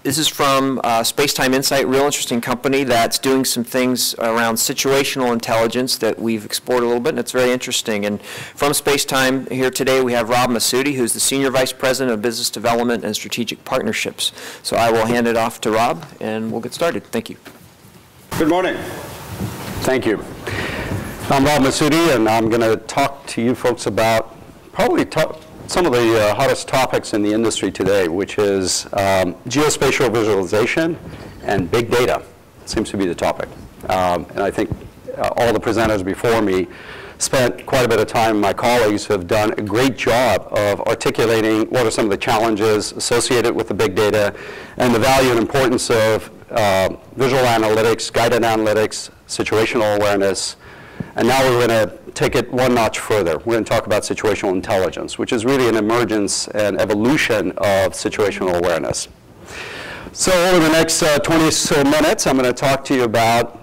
This is from Spacetime Insight, real interesting company that's doing some things around situational intelligence that we've explored a little bit, and it's very interesting. And from Spacetime here today, we have Rob Masudi, who's the Senior Vice President of Business Development and Strategic Partnerships. So I will hand it off to Rob, and we'll get started. Thank you. Good morning. Thank you. I'm Rob Masudi, and I'm going to talk to you folks about probably some of the hottest topics in the industry today, which is geospatial visualization and big data. Seems to be the topic. And I think all the presenters before me spent quite a bit of time. My colleagues have done a great job of articulating what are some of the challenges associated with the big data and the value and importance of visual analytics, guided analytics, situational awareness. And now we're going to take it one notch further. We're going to talk about situational intelligence, which is really an emergence and evolution of situational awareness. So over the next 20 or so minutes, I'm going to talk to you about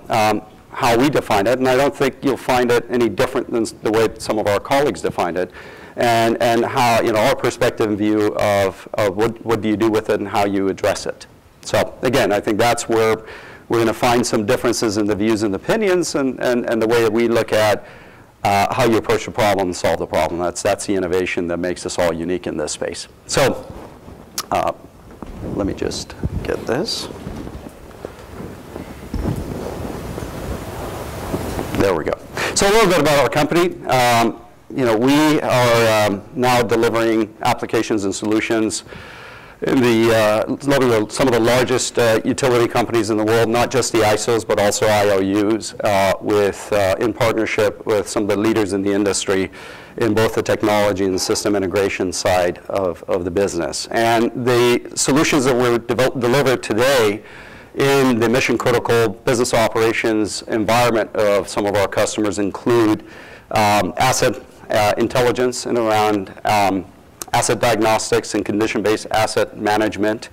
how we define it. And I don't think you'll find it any different than the way some of our colleagues defined it. And how, our perspective and view of what do you do with it and how you address it. So again, I think that's where we're going to find some differences in the views and opinions and the way that we look at how you approach the problem and solve the problem. That's the innovation that makes us all unique in this space. So let me just get this. There we go. So a little bit about our company. We are now delivering applications and solutions in some of the largest utility companies in the world, not just the ISOs, but also IOUs, in partnership with some of the leaders in the industry in both the technology and the system integration side of the business. And the solutions that we're delivered today in the mission-critical business operations environment of some of our customers include asset intelligence and around asset diagnostics and condition-based asset management.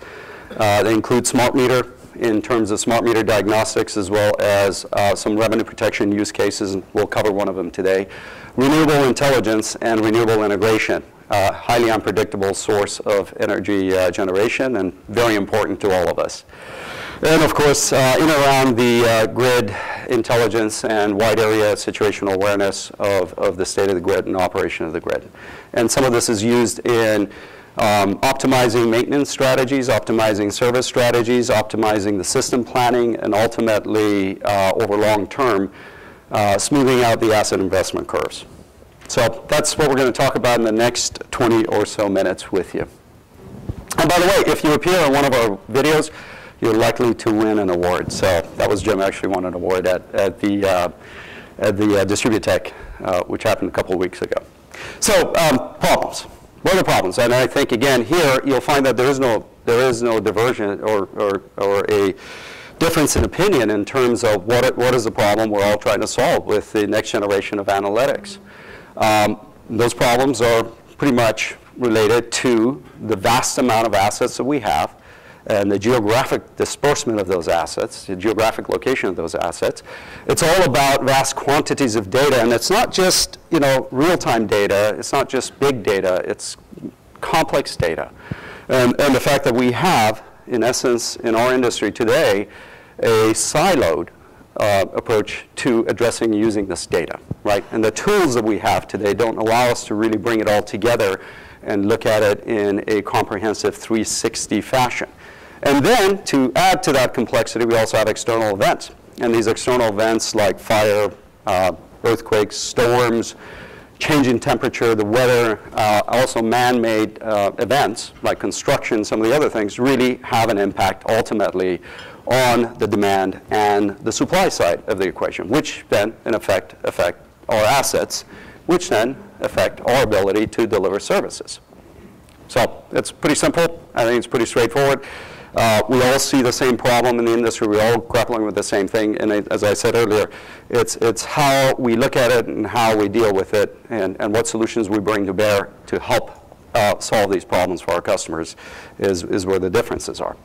They include smart meter in terms of smart meter diagnostics, as well as some revenue protection use cases, and we'll cover one of them today. Renewable intelligence and renewable integration, highly unpredictable source of energy generation, and very important to all of us. And of course, in and around the grid intelligence and wide area situational awareness of the state of the grid and operation of the grid. And some of this is used in optimizing maintenance strategies, optimizing service strategies, optimizing the system planning, and ultimately, over long term, smoothing out the asset investment curves. So that's what we're going to talk about in the next 20 or so minutes with you. And by the way, if you appear in one of our videos, you're likely to win an award. So that was Jim actually won an award at the Distributech, which happened a couple of weeks ago. So problems. What are the problems? And I think again here you'll find that there is no diversion or a difference in opinion in terms of what is the problem we're all trying to solve with the next generation of analytics. Those problems are pretty much related to the vast amount of assets that we have, and the geographic disbursement of those assets, the geographic location of those assets. It's all about vast quantities of data, and it's not just real-time data, it's not just big data, it's complex data. And the fact that we have, in essence, in our industry today, a siloed approach to addressing and using this data, right? And the tools that we have today don't allow us to really bring it all together and look at it in a comprehensive 360 fashion. And then, to add to that complexity, we also have external events. And these external events like fire, earthquakes, storms, changing temperature, the weather, also man-made events like construction, some of the other things really have an impact ultimately on the demand and the supply side of the equation, which then, in effect, affect our assets, which then affect our ability to deliver services. So it's pretty simple. I think it's pretty straightforward. We all see the same problem in the industry. We're all grappling with the same thing. And as I said earlier, it's how we look at it and how we deal with it and what solutions we bring to bear to help solve these problems for our customers is where the differences are.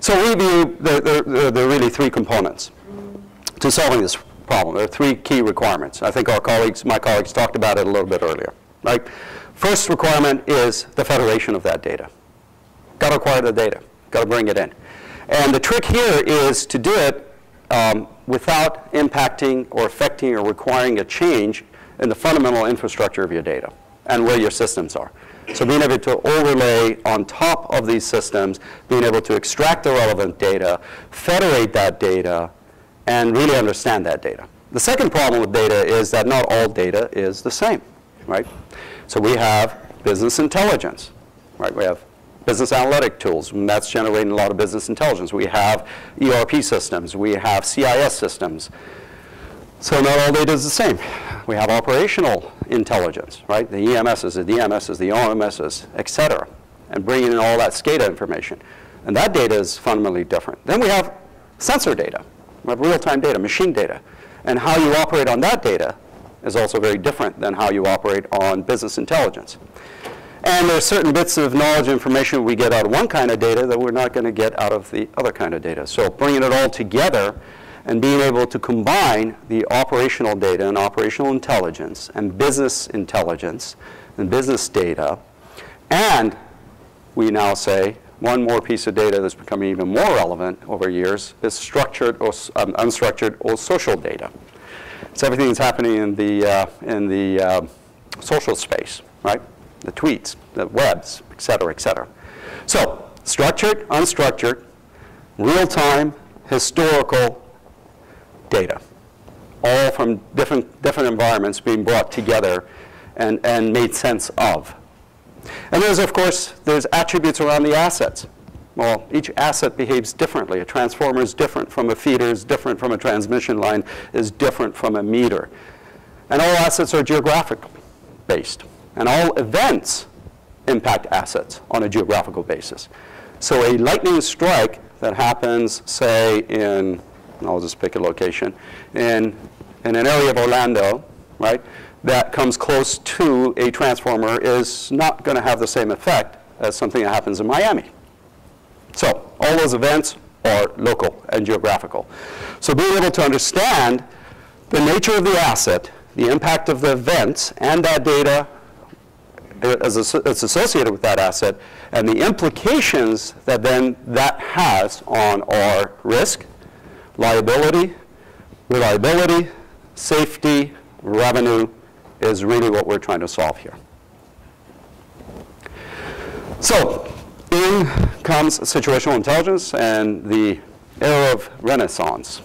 So we view there are really three components to solving this problem. There are three key requirements. I think my colleagues talked about it a little bit earlier, right? First requirement is the federation of that data. Got to acquire the data. Got to bring it in. And the trick here is to do it without impacting or affecting or requiring a change in the fundamental infrastructure of your data and where your systems are. So being able to overlay on top of these systems, being able to extract the relevant data, federate that data, and really understand that data. The second problem with data is that not all data is the same, right? So we have business intelligence, right? We have business analytic tools, and that's generating a lot of business intelligence. We have ERP systems. We have CIS systems. So not all data is the same. We have operational intelligence, right? The EMSs, the DMSs, the OMSs, et cetera, and bringing in all that SCADA information. And that data is fundamentally different. Then we have sensor data. We have real-time data, machine data. And how you operate on that data is also very different than how you operate on business intelligence. And there are certain bits of knowledge and information we get out of one kind of data that we're not going to get out of the other kind of data. So bringing it all together and being able to combine the operational data and operational intelligence and business intelligence and business data, and we now say one more piece of data that's becoming even more relevant over years is structured or unstructured or social data. It's everything that's happening in the social space, right? The tweets, the webs, et cetera, et cetera. So structured, unstructured, real-time, historical data, all from different environments being brought together and made sense of. And there's, of course, there's attributes around the assets. Well, each asset behaves differently. A transformer is different from a feeder, is different from a transmission line, is different from a meter. And all assets are geographic based. And all events impact assets on a geographical basis. So a lightning strike that happens, say, in, I'll just pick a location, in an area of Orlando, right, that comes close to a transformer is not going to have the same effect as something that happens in Miami. So all those events are local and geographical. So being able to understand the nature of the asset, the impact of the events, and that data as it's associated with that asset, and the implications that then that has on our risk, liability, reliability, safety, revenue, is really what we're trying to solve here. So in comes situational intelligence and the era of Renaissance.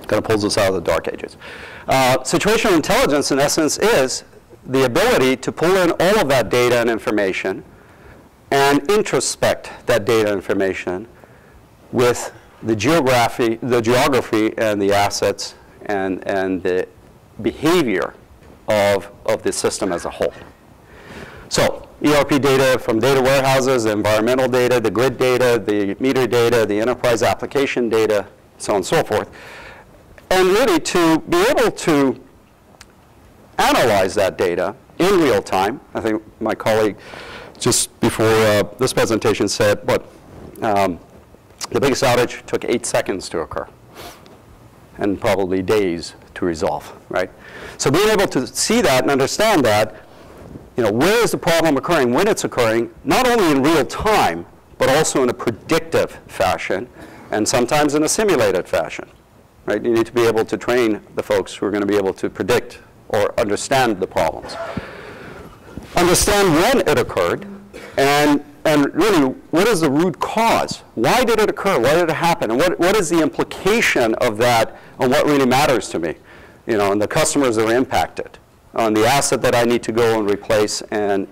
Kind of pulls us out of the dark ages. Situational intelligence, in essence, is the ability to pull in all of that data and information and introspect that data information with the geography and the assets and the behavior of the system as a whole. So ERP data from data warehouses, the environmental data, the grid data, the meter data, the enterprise application data, so on and so forth. And really to be able to analyze that data in real time. I think my colleague just before this presentation said, the biggest outage took 8 seconds to occur and probably days to resolve, right? So being able to see that and understand that, where is the problem occurring, when it's occurring, not only in real time, but also in a predictive fashion, and sometimes in a simulated fashion, right? You need to be able to train the folks who are going to be able to predict or understand the problems. Understand when it occurred, and really, what is the root cause? Why did it occur? Why did it happen? And what is the implication of that on what really matters to me? And the customers that are impacted, on the asset that I need to go and replace and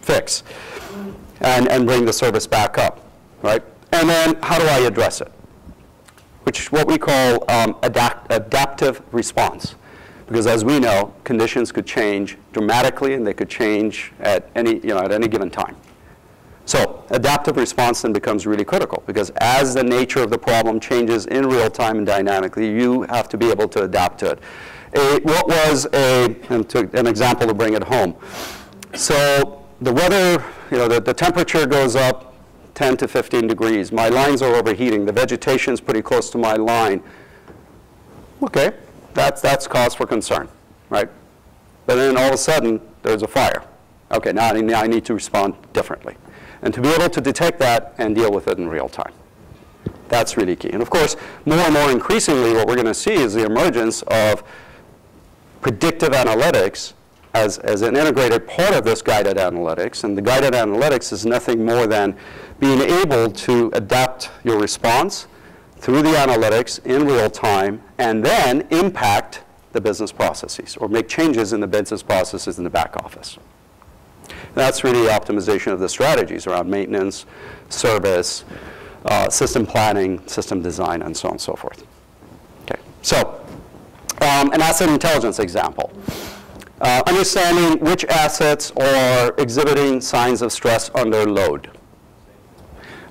fix, and bring the service back up, right? And then how do I address it? Which is what we call adaptive response. Because as we know, conditions could change dramatically, and they could change at any given time. So adaptive response then becomes really critical, because as the nature of the problem changes in real time and dynamically, you have to be able to adapt to it. And to an example to bring it home. So the weather, the temperature goes up 10 to 15 degrees. My lines are overheating. The vegetation's pretty close to my line. Okay. That's cause for concern, right? But then all of a sudden, there's a fire. Okay, now I need to respond differently. and to be able to detect that and deal with it in real time. That's really key. And of course, more and more increasingly, what we're going to see is the emergence of predictive analytics as an integrated part of this guided analytics. And the guided analytics is nothing more than being able to adapt your response through the analytics in real time and then impact the business processes or make changes in the business processes in the back office. That's really the optimization of the strategies around maintenance, service, system planning, system design, and so on and so forth. Okay, so an asset intelligence example. Understanding which assets are exhibiting signs of stress under load.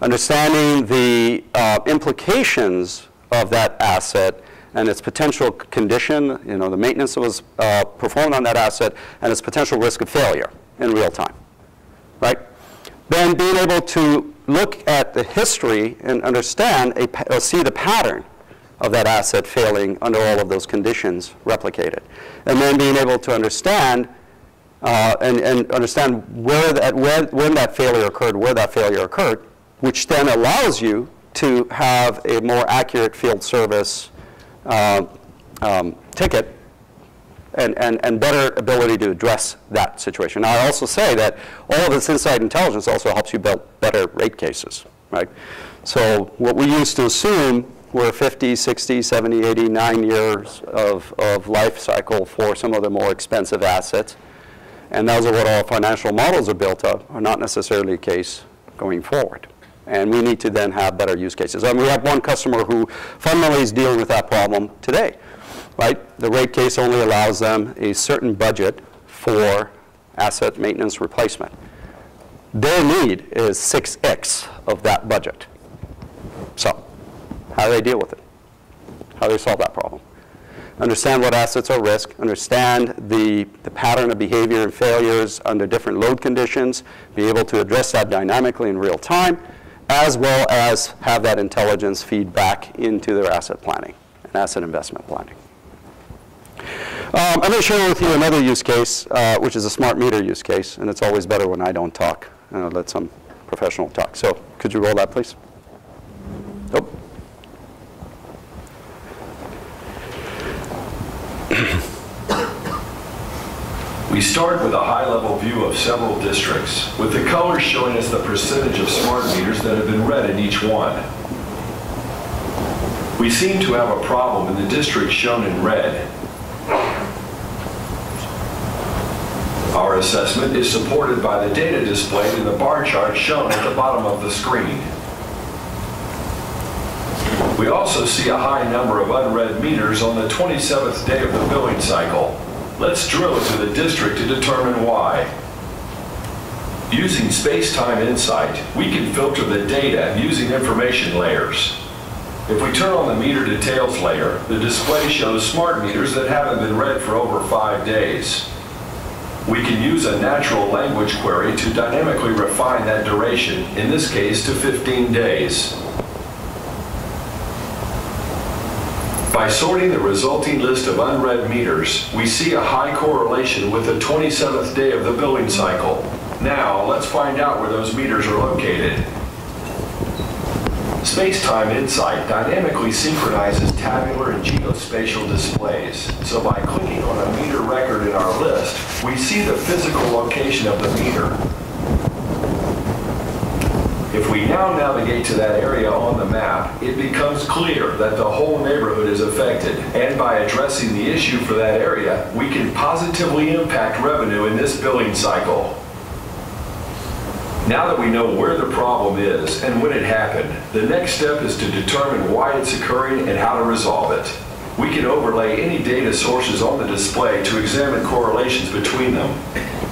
Understanding the implications of that asset and its potential condition, you know, the maintenance that was performed on that asset, and its potential risk of failure in real time, right? Then being able to look at the history and understand, see the pattern of that asset failing under all of those conditions replicated. And then being able to understand and understand when that failure occurred, where that failure occurred, which then allows you to have a more accurate field service ticket and better ability to address that situation. Now, I also say that all of this inside intelligence also helps you build better rate cases, right? So what we used to assume were 50, 60, 70, 80, 9 years of life cycle for some of the more expensive assets. And those are what our financial models are built of, are not necessarily the case going forward. And we need to then have better use cases. And we have one customer who fundamentally is dealing with that problem today, right? The rate case only allows them a certain budget for asset maintenance replacement. Their need is 6x of that budget. So how do they deal with it? How do they solve that problem? Understand what assets are risk, understand the pattern of behavior and failures under different load conditions, be able to address that dynamically in real time, as well as have that intelligence feed back into their asset planning and asset investment planning. I'm going to share with you another use case, which is a smart meter use case, and it's always better when I don't talk. I'll let some professional talk. So could you roll that, please? Oh. We start with a high-level view of several districts, with the colors showing us the percentage of smart meters that have been read in each one. We seem to have a problem in the district shown in red. Our assessment is supported by the data displayed in the bar chart shown at the bottom of the screen. We also see a high number of unread meters on the 27th day of the billing cycle. Let's drill into the district to determine why. Using Space-Time Insight, we can filter the data using information layers. If we turn on the meter details layer, the display shows smart meters that haven't been read for over 5 days. We can use a natural language query to dynamically refine that duration, in this case to 15 days. By sorting the resulting list of unread meters, we see a high correlation with the 27th day of the billing cycle. Now, let's find out where those meters are located. Space-Time Insight dynamically synchronizes tabular and geospatial displays. So by clicking on a meter record in our list, we see the physical location of the meter. If we now navigate to that area on the map, it becomes clear that the whole neighborhood is affected. And by addressing the issue for that area, we can positively impact revenue in this billing cycle. Now that we know where the problem is and when it happened, the next step is to determine why it's occurring and how to resolve it. We can overlay any data sources on the display to examine correlations between them.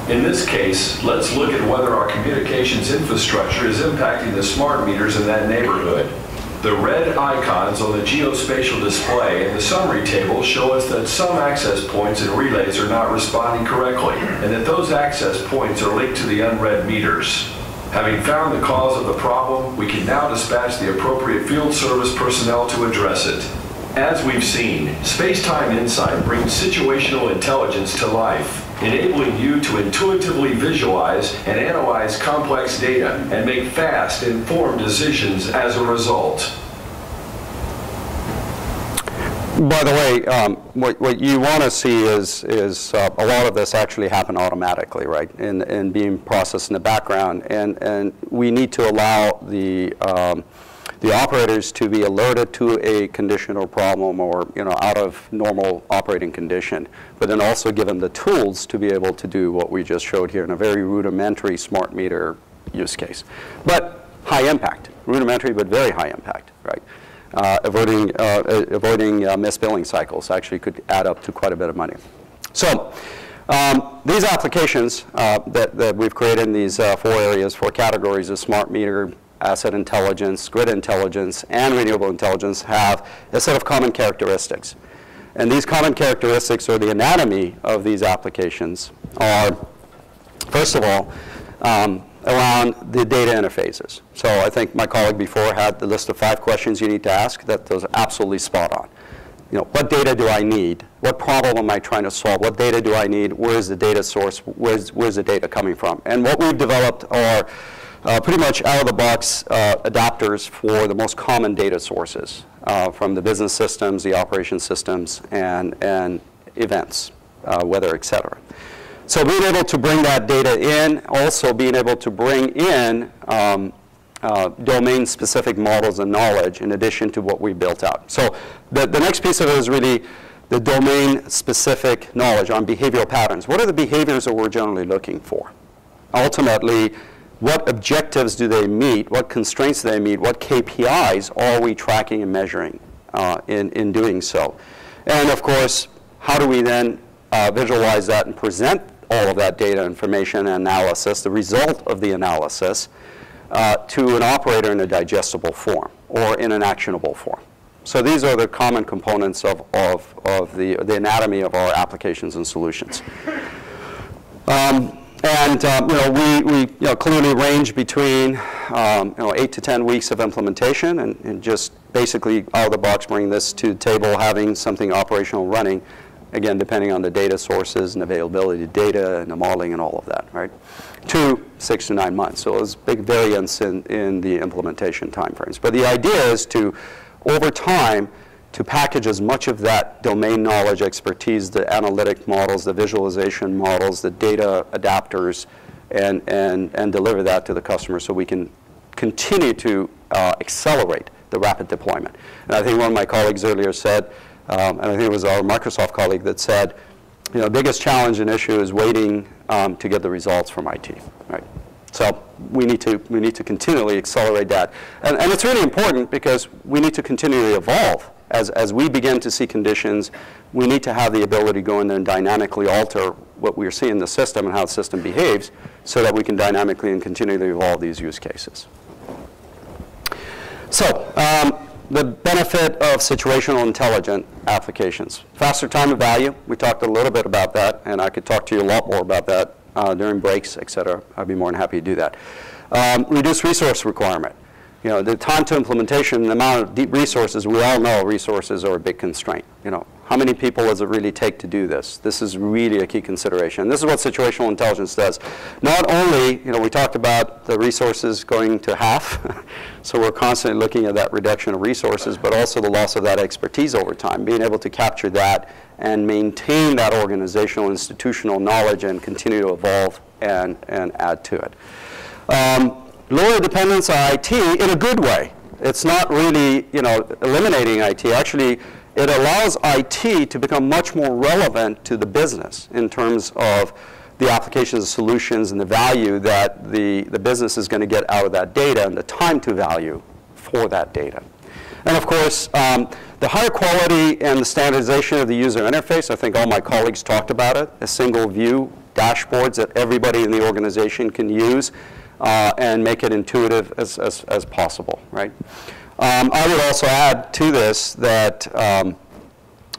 In this case, let's look at whether our communications infrastructure is impacting the smart meters in that neighborhood. The red icons on the geospatial display and the summary table show us that some access points and relays are not responding correctly, and that those access points are linked to the unread meters. Having found the cause of the problem, we can now dispatch the appropriate field service personnel to address it. As we've seen, Space-Time Insight brings situational intelligence to life. enabling you to intuitively visualize and analyze complex data and make fast, informed decisions as a result. By the way, what you want to see is a lot of this actually happen automatically, right, and being processed in the background. And we need to allow the operators to be alerted to a condition or problem or, out of normal operating condition, but then also give them the tools to be able to do what we just showed here in a very rudimentary smart meter use case. But high impact, rudimentary but very high impact, right? Avoiding missed billing cycles actually could add up to quite a bit of money. So these applications that we've created in these 4 areas, 4 categories of smart meter, asset intelligence, grid intelligence, and renewable intelligence have a set of common characteristics. And these common characteristics, or the anatomy of these applications, are, first of all, around the data interfaces. So I think my colleague before had the list of 5 questions you need to ask. Those are absolutely spot on. What data do I need? What problem am I trying to solve? What data do I need? Where's the data source? Where's the data coming from? And what we've developed are pretty much out-of-the-box adapters for the most common data sources from the business systems, the operation systems, and events, weather, et cetera. So being able to bring that data in, also being able to bring in domain-specific models and knowledge in addition to what we built out. So the next piece of it is really the domain-specific knowledge on behavioral patterns. What are the behaviors that we're generally looking for? Ultimately, what objectives do they meet? What constraints do they meet? What KPIs are we tracking and measuring in doing so? And of course, how do we then visualize that and present all of that data, information, and analysis, the result of the analysis, to an operator in a digestible form or in an actionable form? So these are the common components of the anatomy of our applications and solutions. We clearly range between 8 to 10 weeks of implementation and just basically out of the box bring this to the table, having something operational running, again, depending on the data sources and availability of data and the modeling and all of that, right? 2, 6 to 9 months. So there's big variance in the implementation timeframes. But the idea is to, over time, to package as much of that domain knowledge, expertise, the analytic models, the visualization models, the data adapters, and deliver that to the customer so we can continue to accelerate the rapid deployment. And I think one of my colleagues earlier said, and I think it was our Microsoft colleague that said, the biggest challenge and issue is waiting to get the results from IT, right? So we need to continually accelerate that. And it's really important because we need to continually evolve. As we begin to see conditions, we need to have the ability to go in there and dynamically alter what we're seeing in the system and how the system behaves so that we can dynamically and continually evolve these use cases. So the benefit of situational intelligent applications. Faster time to value. We talked a little bit about that, and I could talk to you a lot more about that during breaks, et cetera. I'd be more than happy to do that. Reduce resource requirement. The time to implementation, the amount of deep resources, we all know resources are a big constraint. How many people does it really take to do this? This is really a key consideration. This is what situational intelligence does. Not only, we talked about the resources going to half, so we're constantly looking at that reduction of resources, but also the loss of that expertise over time, being able to capture that and maintain that organizational, institutional knowledge and continue to evolve and add to it. Lower dependence on IT in a good way. It's not really, eliminating IT. Actually, it allows IT to become much more relevant to the business in terms of the applications, solutions, and the value that the business is going to get out of that data and the time to value for that data. And of course, the higher quality and the standardization of the user interface, I think all my colleagues talked about it, a single view, dashboards that everybody in the organization can use and make it intuitive as possible, right? I would also add to this that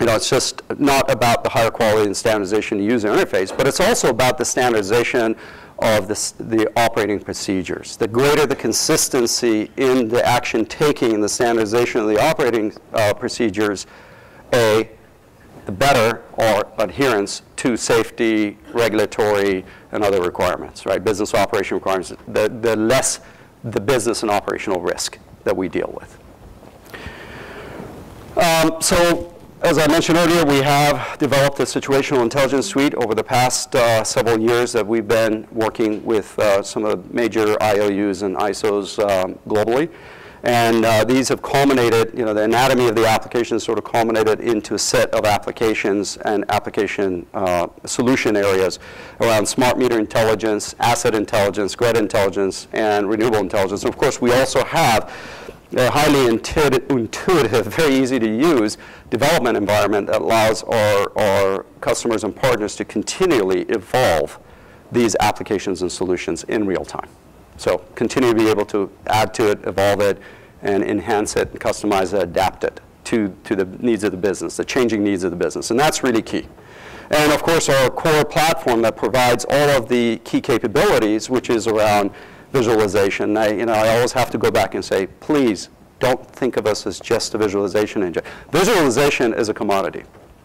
it's just not about the higher quality and standardization of the user interface, but it's also about the standardization of the operating procedures. The greater the consistency in the action taking and the standardization of the operating procedures, A, the better our adherence to safety, regulatory, and other requirements, right? Business operation requirements, the less the business and operational risk that we deal with. So, as I mentioned earlier, we have developed a situational intelligence suite over the past several years that we've been working with some of the major IOUs and ISOs globally. And these have culminated, the anatomy of the application sort of culminated into a set of applications and application solution areas around smart meter intelligence, asset intelligence, grid intelligence, and renewable intelligence. And of course, we also have a highly intuitive, very easy to use development environment that allows our customers and partners to continually evolve these applications and solutions in real time. So continue to be able to add to it, evolve it, and enhance it, and customize it, adapt it to the needs of the business, the changing needs of the business. And that's really key. And of course, our core platform that provides all of the key capabilities, which is around visualization. I always have to go back and say, please don't think of us as just a visualization engine. Visualization is a commodity.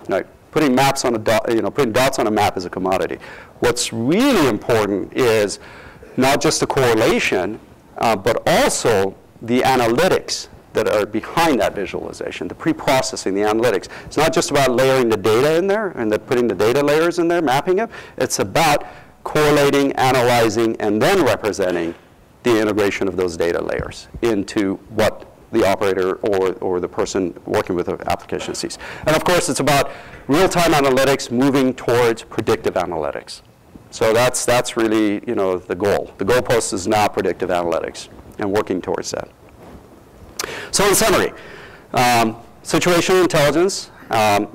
Right? Putting maps on a putting dots on a map is a commodity. What's really important is not just the correlation, but also the analytics that are behind that visualization, the pre-processing, the analytics. It's not just about layering the data in there and putting the data layers in there, mapping it. It's about correlating, analyzing, and then representing the integration of those data layers into what the operator or the person working with the application sees. And of course, it's about real-time analytics moving towards predictive analytics. So that's really, the goal. The goalpost is now predictive analytics and working towards that. So in summary, situational intelligence,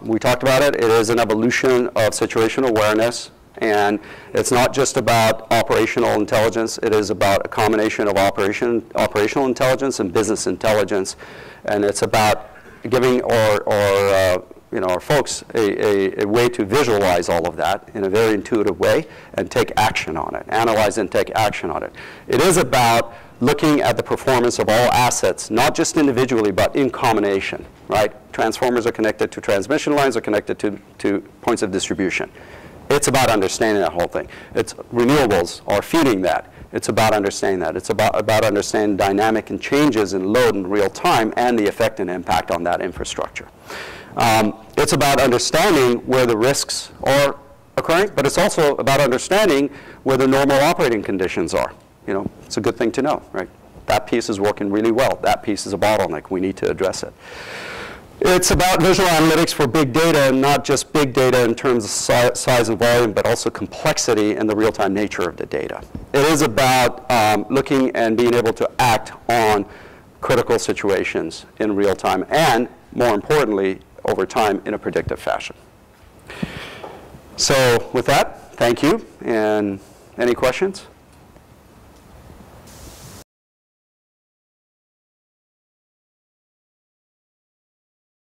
we talked about it. It is an evolution of situational awareness. And it's not just about operational intelligence. It is about a combination of operational intelligence and business intelligence. And it's about giving our folks a way to visualize all of that in a very intuitive way and take action on it, analyze and take action on it. It is about looking at the performance of all assets, not just individually, but in combination, right? Transformers are connected to transmission lines, are connected to points of distribution. It's about understanding that whole thing. Renewables are feeding that. It's about understanding that. It's about understanding dynamic and changes in load in real time and the effect and impact on that infrastructure. It's about understanding where the risks are occurring, but it's also about understanding where the normal operating conditions are. It's a good thing to know, right? That piece is working really well. That piece is a bottleneck. We need to address it. It's about visual analytics for big data, and not just big data in terms of size and volume, but also complexity and the real-time nature of the data. It is about looking and being able to act on critical situations in real time, and more importantly, over time in a predictive fashion. So with that, thank you. And any questions?